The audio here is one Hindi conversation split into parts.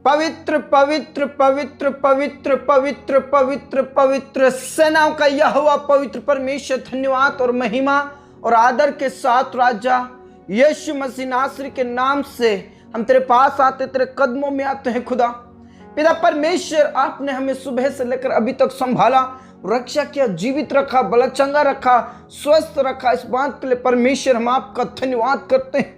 पवित्र पवित्र पवित्र पवित्र पवित्र पवित्र पवित्र सेनाओं का यहोवा पवित्र परमेश्वर, धन्यवाद और महिमा और आदर के साथ राजा यीशु मसीह नासरी के नाम से हम तेरे पास आते, तेरे कदमों में आते हैं। खुदा पिता परमेश्वर, आपने हमें सुबह से लेकर अभी तक संभाला, रक्षा किया, जीवित रखा, बल चंगा रखा, स्वस्थ रखा। इस बात के लिए परमेश्वर हम आपका धन्यवाद करते हैं,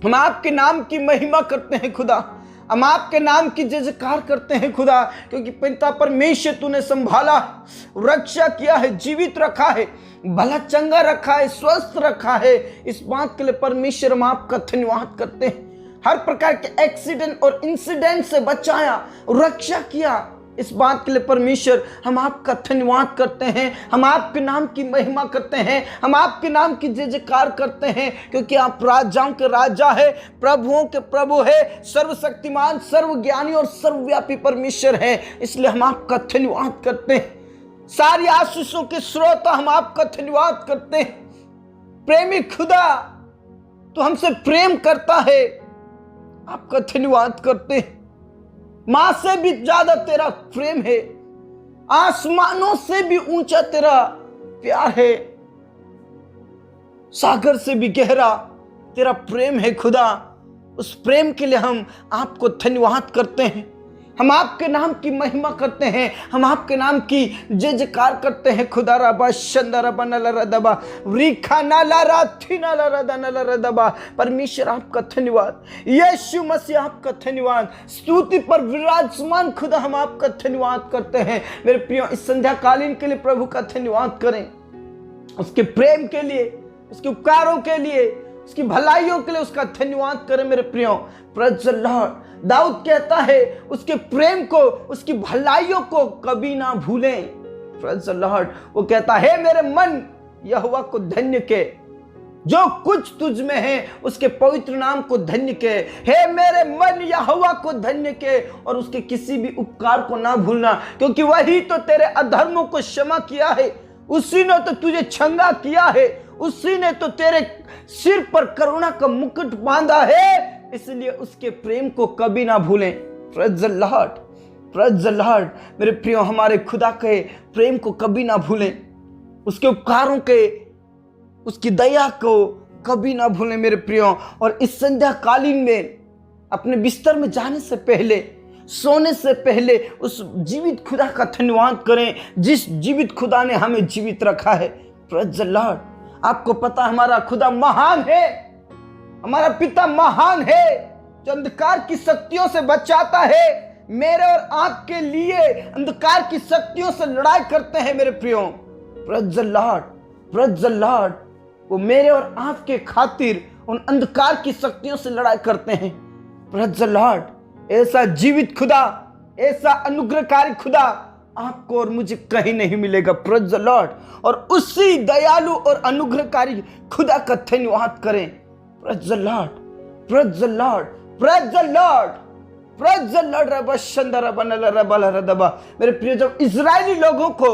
हम आपके नाम की महिमा करते हैं खुदा, हम आपके नाम की जय जयकार करते हैं खुदा, क्योंकि पिता परमेश्वर तूने संभाला, रक्षा किया है, जीवित रखा है, भला चंगा रखा है, स्वस्थ रखा है। इस बात के लिए परमेश्वर हम आपका धन्यवाद करते हैं। हर प्रकार के एक्सीडेंट और इंसिडेंट से बचाया, रक्षा किया, इस बात के लिए परमेश्वर हम आपका धन्यवाद करते हैं, हम आपके नाम की महिमा करते हैं, हम आपके नाम की जय जयकार करते हैं, क्योंकि आप राजाओं के राजा है, प्रभुओं के प्रभु है, सर्वशक्तिमान, सर्वज्ञानी और सर्वव्यापी परमेश्वर है। इसलिए हम आपका धन्यवाद करते हैं। सारी आशीषों के स्रोत हम आपका धन्यवाद करते हैं। प्रेमी खुदा, तो हमसे प्रेम करता है, आपका धन्यवाद करते हैं। मां से भी ज्यादा तेरा प्रेम है, आसमानों से भी ऊंचा तेरा प्यार है, सागर से भी गहरा तेरा प्रेम है खुदा। उस प्रेम के लिए हम आपको धन्यवाद करते हैं, हम आपके नाम की महिमा करते हैं, हम आपके नाम की जय जयकार करते हैं खुदा। रबा शंदर बनलरदबा रिखा नालाराथी नालारदनलरदबा। परमेश्वर आपका धन्यवाद, यीशु मसीह आपका धन्यवाद, स्तुति पर विराजमान खुदा हम आपका धन्यवाद करते हैं। मेरे प्रियो, इस संध्या कालीन के लिए प्रभु का धन्यवाद करें, उसके प्रेम के लिए, उसके उपकारों के लिए, उसकी भलाइयों के लिए उसका धन्यवाद करें। मेरे प्रियो, प्रेज़ द लॉर्ड। दाऊद कहता है उसके प्रेम को, उसकी भलाइयों को कभी ना भूलें। Praise the Lord. वो कहता है, मेरे मन यहोवा को धन्य के, जो कुछ तुझ में है उसके पवित्र नाम को धन्य के। हे मेरे मन यहोवा को धन्य के और उसके किसी भी उपकार को ना भूलना, क्योंकि वही तो तेरे अधर्मों को क्षमा किया है, उसी ने तो तुझे छंगा किया है, उसी ने तो तेरे सिर पर करुणा का मुकुट बांधा है, इसलिए उसके प्रेम को कभी ना भूलें। Praise the Lord, praise the Lord. मेरे प्रियो, हमारे खुदा के प्रेम को कभी ना भूलें, उसके उपकारों के, उसकी दया को कभी ना भूलें मेरे प्रियो। और इस संध्या कालीन में अपने बिस्तर में जाने से पहले, सोने से पहले उस जीवित खुदा का धन्यवाद करें, जिस जीवित खुदा ने हमें जीवित रखा है। Praise the Lord. आपको पता, हमारा खुदा महान है, हमारा पिता महान है, जो अंधकार की शक्तियों से बचाता है। मेरे और आपके लिए अंधकार की शक्तियों से लड़ाई करते हैं मेरे प्रियो। Praise the Lord, praise the Lord. वो मेरे और आपके खातिर उन अंधकार की शक्तियों से लड़ाई करते हैं। Praise the Lord. ऐसा जीवित खुदा, ऐसा अनुग्रहकारी खुदा आपको और मुझे कहीं नहीं मिलेगा। Praise the Lord. और उसी दयालु और अनुग्रहकारी खुदा का धन्यवाद करें। Praise the Lord, praise the Lord, praise the Lord, praise the Lord. रबा शंदर बनलरदबा। मेरे प्रिय, जब इजरायली लोगों को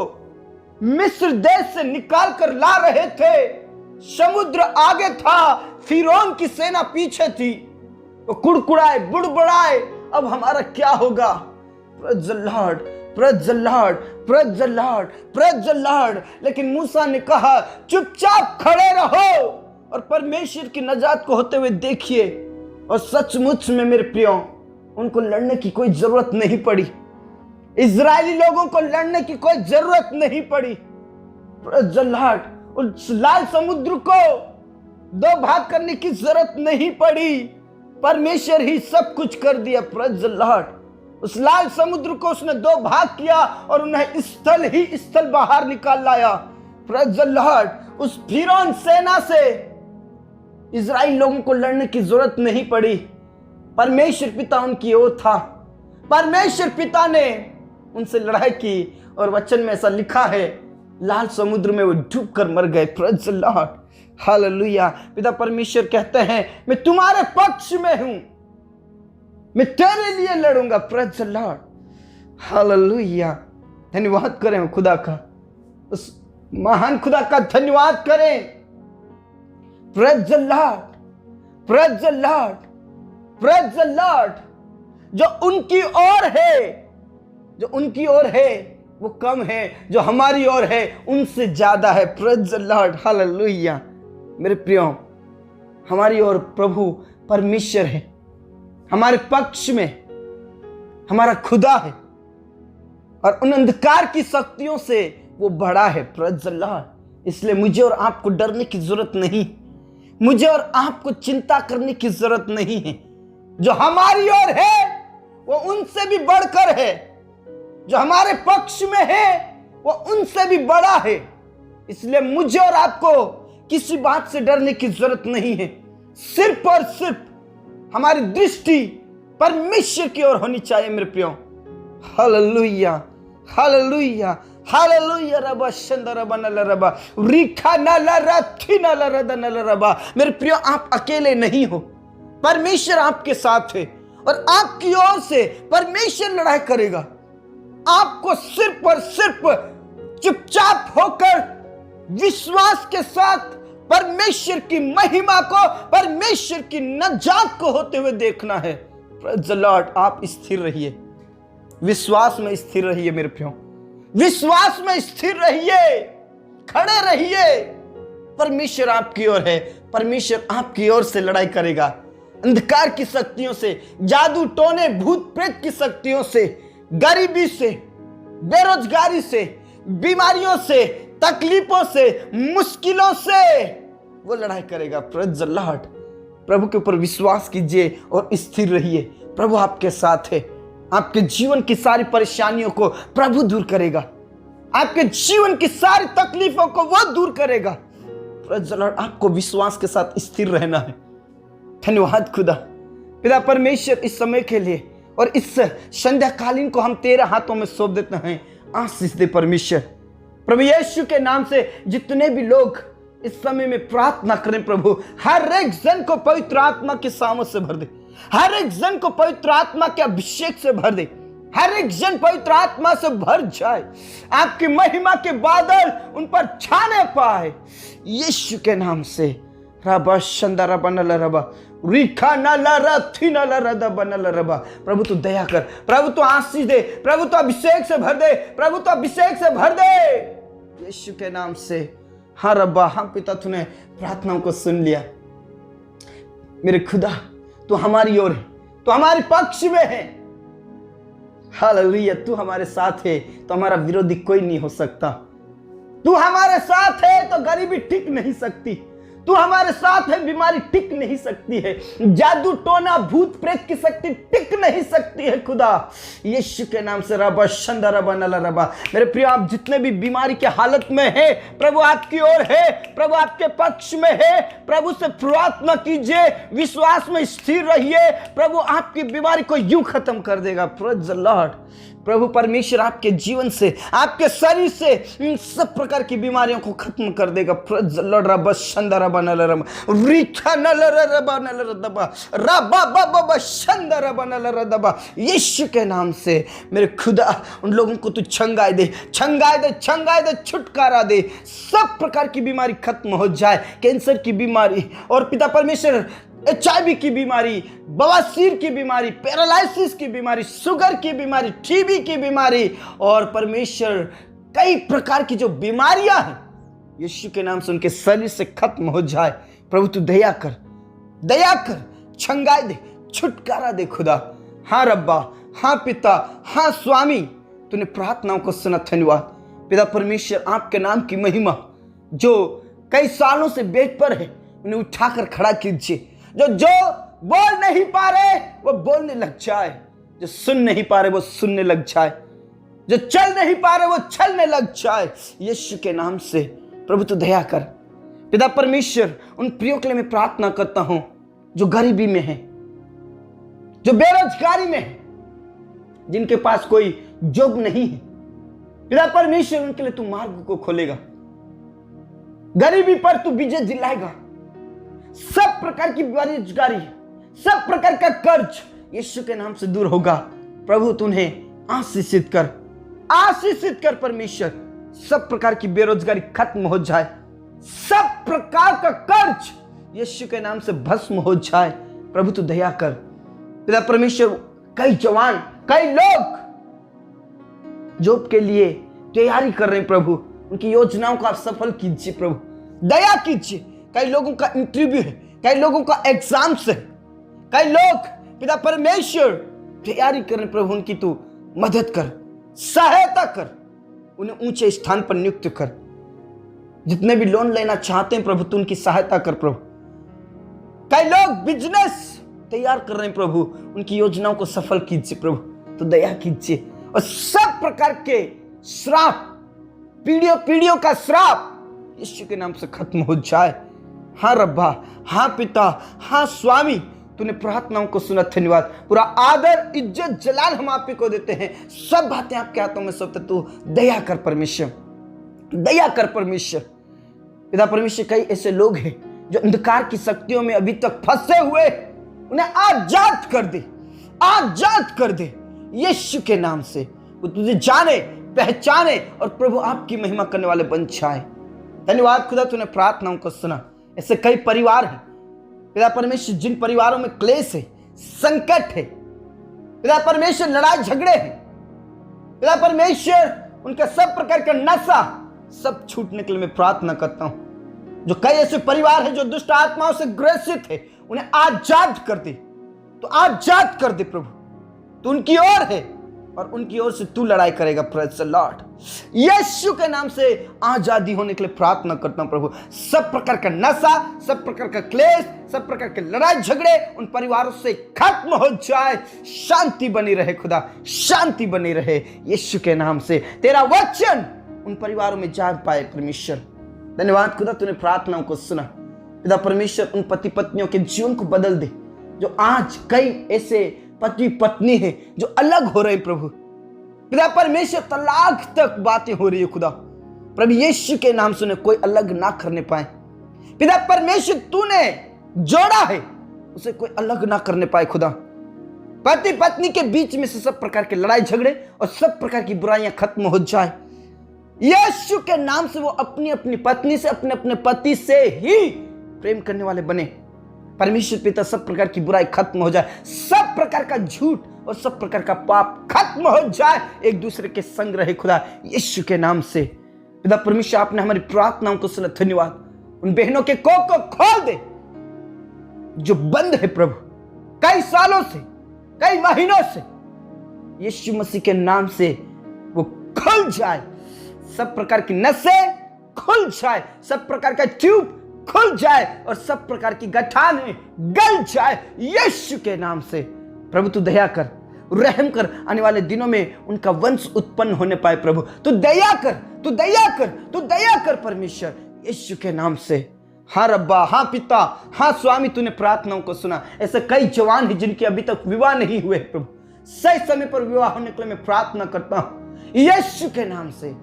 मिस्र देश से निकाल कर ला रहे थे, समुद्र आगे था, फिरौन की सेना पीछे थी, वो कुड़कुड़ाए, बुड़बुड़ाए, अब हमारा क्या होगा। Praise the Lord, praise the Lord, praise the Lord, praise the Lord. लेकिन मूसा ने कहा, चुपचाप खड़े रहो और परमेश्वर की नजात को होते हुए देखिए। और सचमुच में मेरे प्रियो, उनको लड़ने की कोई जरूरत नहीं पड़ी, इजरायली लोगों को लड़ने की कोई जरूरत नहीं पड़ी। Praise the Lord. उस लाल समुद्र को दो भाग करने की जरूरत नहीं पड़ी, परमेश्वर ही सब कुछ कर दिया। Praise the Lord. उस लाल समुद्र को उसने दो भाग किया और उन्हें स्थल ही स्थल बाहर निकाल लाया। Praise the Lord. उस फिरौन सेना से इजराइल लोगों को लड़ने की जरूरत नहीं पड़ी, परमेश्वर पिता उनकी ओर था, परमेश्वर पिता ने उनसे लड़ाई की। और वचन में ऐसा लिखा है, लाल समुद्र में वो डूब कर मर गए। Praise the Lord, hallelujah. पिता परमेश्वर कहते हैं, मैं तुम्हारे पक्ष में हूं, मैं तेरे लिए लड़ूंगा। Praise the Lord, hallelujah. धन्यवाद करें खुदा का, उस महान खुदा का धन्यवाद करें। Praise the Lord, praise the Lord, praise the Lord. जो उनकी ओर है, जो उनकी ओर है वो कम है, जो हमारी ओर है उनसे ज्यादा है। Praise the Lord, hallelujah. मेरे प्रियो, हमारी ओर प्रभु परमेश्वर है, हमारे पक्ष में हमारा खुदा है, और उन अंधकार की शक्तियों से वो बड़ा है। Praise the Lord. इसलिए मुझे और आपको डरने की जरूरत नहीं, मुझे और आपको चिंता करने की जरूरत नहीं है। जो हमारी ओर है वो उनसे भी बढ़कर है, जो हमारे पक्ष में है वो उनसे भी बड़ा है। इसलिए मुझे और आपको किसी बात से डरने की जरूरत नहीं है। सिर्फ और सिर्फ हमारी दृष्टि परमेश्वर की ओर होनी चाहिए। मेरे प्रियो, हालेलुया, हालेलुया, हालेलुया। रबा शंदरबा नलरबा रिखा नलरा थी नलरदा नलरबा। मेरे प्रियो, आप अकेले नहीं हो, परमेश्वर आपके साथ है, और आपकी ओर से परमेश्वर लड़ाई करेगा। आपको सिर्फ और सिर्फ चुपचाप होकर विश्वास के साथ परमेश्वर की महिमा को, परमेश्वर की नजात को होते हुए देखना है। Praise the Lord. आप स्थिर रहिए, विश्वास में स्थिर रहिए। मेरे प्रियो, विश्वास में स्थिर रहिए, खड़े रहिए। परमेश्वर आपकी ओर है, परमेश्वर आपकी ओर से लड़ाई करेगा। अंधकार की शक्तियों से, जादू टोने भूत प्रेत की शक्तियों से, गरीबी से, बेरोजगारी से, बीमारियों से, तकलीफों से, मुश्किलों से वो लड़ाई करेगा। Praise the Lord. प्रभु के ऊपर विश्वास कीजिए और स्थिर रहिए। प्रभु आपके साथ है। आपके जीवन की सारी परेशानियों को प्रभु दूर करेगा, आपके जीवन की सारी तकलीफों को वो दूर करेगा। Praise the Lord. आपको विश्वास के साथ स्थिर रहना है। धन्यवाद खुदा, पिता परमेश्वर, इस समय के लिए और इस संध्याकालीन को हम तेरे हाथों में सौंप देते हैं। आशीष दे परमेश्वर। प्रभु यीशु के नाम से जितने भी लोग इस समय में प्रार्थना करें, प्रभु हर एक जन को पवित्र आत्मा के सामर्थ से भर दे, हर एक जन को पवित्र आत्मा के अभिषेक से भर दे, हर एक जन पवित्र आत्मा से भर जाए। आपकी महिमा के बादल उन पर छाने पाए, यीशु के नाम से। रबा शंदरा बनल रबा रिखा नलरा थी नलरा बनल रबा। प्रभु तू दया कर, प्रभु तू आशीष दे, प्रभु तू अभिषेक से भर दे, प्रभु तू अभिषेक से भर दे, यीशु के नाम से। हाँ रब्बा, हाँ पिता, तूने प्रार्थनाओं को सुन लिया। मेरे खुदा, तू हमारी ओर है, तू हमारे पक्ष में है। हालेलुया। तू हमारे साथ है तो हमारा विरोधी कोई नहीं हो सकता। तू हमारे साथ है तो गरीबी टिक नहीं सकती, तू हमारे साथ है बीमारी टिक नहीं सकती है, जादू टोना भूत प्रेत की शक्ति टिक नहीं सकती है। खुदा यीशु के नाम से रबा शंदा रबा नला रबा। मेरे प्रिय, आप जितने भी बीमारी के हालत में है, प्रभु आपकी ओर है, प्रभु आपके पक्ष में है। प्रभु से प्रार्थना कीजिए, विश्वास में स्थिर रहिए। प्रभु आपकी बीमारी को यूं खत्म कर देगा। Praise the Lord. प्रभु परमेश्वर आपके जीवन से, आपके शरीर से इन सब प्रकार की बीमारियों को खत्म कर देगा। Praise the Lord. Rava Shanda रबा नला रबा रिखा नला रबा नला रबा रबा बाबा शंदा रबा नला रबा। यीशु के नाम से मेरे खुदा, उन लोगों को तू छंगाए दे, छंगाए दे, छंगाए दे, छुटकारा दे। सब प्रकार की बीमारी खत्म हो जाए, कैंसर की बीमारी और पिता परमेश्वर HIV की बीमारी, बवासीर की बीमारी, पैरालिसिस की बीमारी, शुगर की बीमारी, TB की बीमारी और परमेश्वर कई प्रकार की जो बीमारियां हैं, यीशु के नाम से उनके शरीर से खत्म हो जाए। प्रभु तू दया कर, दया कर, छंगाए दे, छुटकारा दे खुदा। हाँ रब्बा, हाँ पिता, हाँ स्वामी, तूने प्रार्थनाओं को सुना। धन्यवाद पिता परमेश्वर। आपके नाम की महिमा। जो कई सालों से बेड पर है उन्हें उठाकर खड़ा कीजिए। जो बोल नहीं पा रहे वो बोलने लग जाए, जो सुन नहीं पा रहे वो सुनने लग जाए, जो चल नहीं पा रहे वो चलने लग जाए, यीशु के नाम से। प्रभु तू दया कर पिता परमेश्वर। उन प्रियों के लिए मैं प्रार्थना करता हूं जो गरीबी में है, जो बेरोजगारी में है, जिनके पास कोई जॉब नहीं है। पिता परमेश्वर, उनके लिए तू मार्ग को खोलेगा, गरीबी पर तू विजय दिलाएगा। सब प्रकार की बेरोजगारी, सब प्रकार का कर्ज यीशु के नाम से दूर होगा। प्रभु तुम्हें आशीषित कर, आशीषित कर परमेश्वर। सब प्रकार की बेरोजगारी खत्म हो जाए, सब प्रकार का कर्ज यीशु के नाम से भस्म हो जाए। प्रभु तू दया कर पिता परमेश्वर। कई जवान, कई लोग जॉब के लिए तैयारी कर रहे हैं प्रभु, उनकी योजनाओं को आप सफल कीजिए प्रभु, दया कीजिए। कई लोगों का इंटरव्यू है, कई लोगों का एग्जाम्स है, कई लोग पिता परमेश्वर तैयारी कर रहे हैं प्रभु, उनकी तू मदद कर, सहायता कर, उन्हें ऊंचे स्थान पर नियुक्त कर। जितने भी लोन लेना चाहते हैं प्रभु, तू उनकी सहायता कर प्रभु। कई लोग बिजनेस तैयार कर रहे हैं प्रभु, उनकी योजनाओं को सफल कीजिए प्रभु, तो दया कीजिए। और सब प्रकार के श्राप, पीढ़ियों का श्राप यीशु के नाम से खत्म हो जाए। हाँ रब्बा, हाँ पिता, हाँ स्वामी, तूने प्रार्थनाओं को सुना, धन्यवाद। पूरा आदर, इज्जत, जलाल हम आप ही को देते हैं। सब बातें आपके हाथों में सौंपते, तू दया कर परमेश्वर, दया कर परमेश्वर। पिता परमेश्वर, कई ऐसे लोग हैं जो अंधकार की शक्तियों में अभी तक फंसे हुए, उन्हें आजाद कर दे, आजाद कर दे यीशु के नाम से। वो तुझे जाने, पहचाने और प्रभु आपकी महिमा करने वाले बन जाए। धन्यवाद खुदा, तूने प्रार्थनाओं को सुना। ऐसे कई परिवार हैं पिता परमेश्वर, जिन परिवारों में क्लेश है, संकट है पिता परमेश्वर, लड़ाई झगड़े हैं पिता परमेश्वर, उनका सब प्रकार का नशा सब छूटने के लिए मैं प्रार्थना करता हूं। जो कई ऐसे परिवार हैं जो दुष्ट आत्माओं से ग्रसित है, उन्हें आजाद कर दे, तो आजाद कर दे प्रभु। तू उनकी ओर है और उनकी ओर से तू लड़ाई करेगा। Praise the Lord. यीशु के नाम से आजादी होने के लिए प्रार्थना करता हूं प्रभु। सब प्रकार का नशा, सब प्रकार का क्लेश, सब प्रकार के लड़ाई झगड़े उन परिवारों से खत्म हो जाए। शांति बनी रहे खुदा, शांति बनी रहे यीशु के नाम से। तेरा वचन उन परिवारों में जा पाए परमेश्वर। धन्यवाद खुदा, तूने प्रार्थनाओं को सुना। पिता परमेश्वर, उन पति पत्नियों के जीवन को बदल दे जो आज कई ऐसे पति पत्नी है जो अलग हो रहे प्रभु। पिता परमेश्वर, तलाक तक बातें हो रही है खुदा। प्रभु यीशु के नाम से कोई अलग ना करने पाए। पिता परमेश्वर, तूने जोड़ा है, उसे कोई अलग ना करने पाए खुदा। पति पत्नी के बीच में से सब प्रकार के लड़ाई झगड़े और सब प्रकार की बुराइयां खत्म हो जाए यीशु के नाम से। वो अपनी अपनी पत्नी से, अपने अपने पति से ही प्रेम करने वाले बने परमेश्वर पिता। सब प्रकार की बुराई खत्म हो जाए, सब प्रकार का झूठ और सब प्रकार का पाप खत्म हो जाए, एक दूसरे के संग रहे खुदा यीशु के नाम से। पिता परमेश्वर, आपने हमारी प्रार्थनाओं को सुना, धन्यवाद। उन बहनों के कोख को खोल दे जो बंद है प्रभु, कई सालों से, कई महीनों से, यीशु मसीह के नाम से वो खुल जाए। सब प्रकार की नसें खुल जाए, सब प्रकार का ट्यूब खुल जाए और सब प्रकार की गठाने गल जाए यीशु के नाम से। प्रभु तू दया कर, रहम कर, आने वाले दिनों में उनका वंश उत्पन्न होने पाए प्रभु। तू दया कर, तू दया कर, तू दया कर परमेश्वर यीशु के नाम से। हाँ रब्बा, हाँ पिता, हाँ स्वामी, तूने प्रार्थनाओं को सुना। ऐसे कई जवान हैं जिनके अभी तक विवाह नहीं हुए प्रभु, सही समय पर विवाह होने के लिए मैं प्रार्थना करता हूं यीशु के नाम से।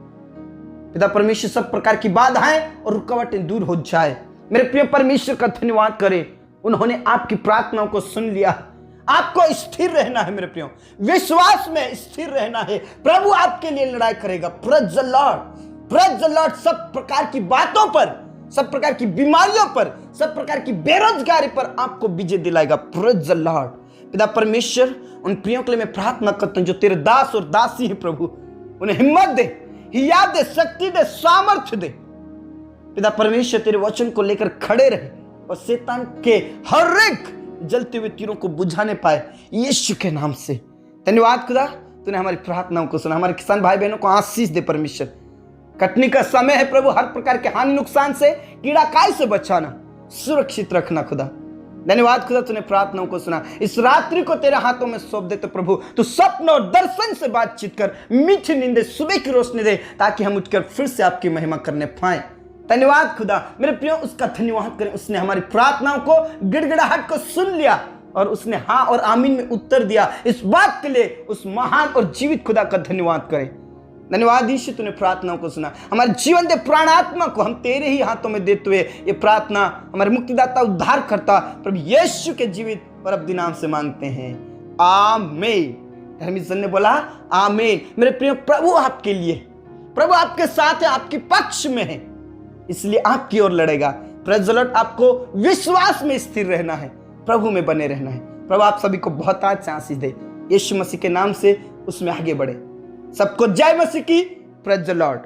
पिता परमेश्वर, सब प्रकार की बाधाएं और रुकावटें दूर हो जाए। मेरे प्रिय परमेश्वर का धन्यवाद करें, उन्होंने आपकी प्रार्थनाओं को सुन लिया। आपको स्थिर रहना है मेरे प्रियो, विश्वास में स्थिर रहना है। प्रभु आपके लिए लड़ाई करेगा। Praise the Lord, praise the Lord. सब प्रकार की बातों पर, सब प्रकार की बीमारियों पर, सब प्रकार की बेरोजगारी पर आपको विजय दिलाएगा। Praise the Lord. पिता परमेश्वर, उन प्रियों के लिए मैं प्रार्थना करता हूं जो तेरे दास और दासी है प्रभु, उन्हें हिम्मत दे, हिया दे, शक्ति दे, सामर्थ्य दे। पिता परमेश्वर, तेरे वचन को लेकर खड़े रहे और शैतान के हर एक जलते हुए तीरों को बुझाने पाए यीशु के नाम से। धन्यवाद खुदा, तूने हमारी प्रार्थनाओं को सुना। हमारे किसान भाई बहनों को आशीष दे परमेश्वर। कटनी का समय है प्रभु, हर प्रकार के हानि नुकसान से, कीड़ा काई से बचाना, सुरक्षित रखना खुदा। धन्यवाद खुदा, तूने प्रार्थनाओं को सुना। इस रात्रि को तेरे हाथों में सौंप देते प्रभु। तू स्वप्न और दर्शन से बातचीत कर, मीठी नींद, सुबह की रोशनी दे, ताकि हम उठकर फिर से आपकी महिमा करने पाए। धन्यवाद खुदा। मेरे प्रियो, उसका धन्यवाद करें, उसने हमारी प्रार्थनाओं को, गिड़गिड़ाहट को सुन लिया और उसने हाँ और आमीन में उत्तर दिया। इस बात के लिए उस महान और जीवित खुदा का धन्यवाद करें। धन्यवाद यीशु, तूने प्रार्थनाओं को सुना। हमारे जीवन दे प्राण आत्मा को हम तेरे ही हाथों में देते हुए ये प्रार्थना हमारे मुक्तिदाता, उद्धार करता प्रभु यीशु के जीवित और अब्दी नाम से मांगते हैं, आमीन। धर्मी जन ने बोला आमीन। मेरे प्रियो, प्रभु आपके लिए, प्रभु आपके साथ है, आपके पक्ष में है, इसलिए आपकी ओर लड़ेगा। Praise the Lord. आपको विश्वास में स्थिर रहना है, प्रभु में बने रहना है। प्रभु आप सभी को बहुत आज से आशीष दे। यीशु मसीह के नाम से उसमें आगे बढ़े। सबको जय मसीह की। Praise the Lord.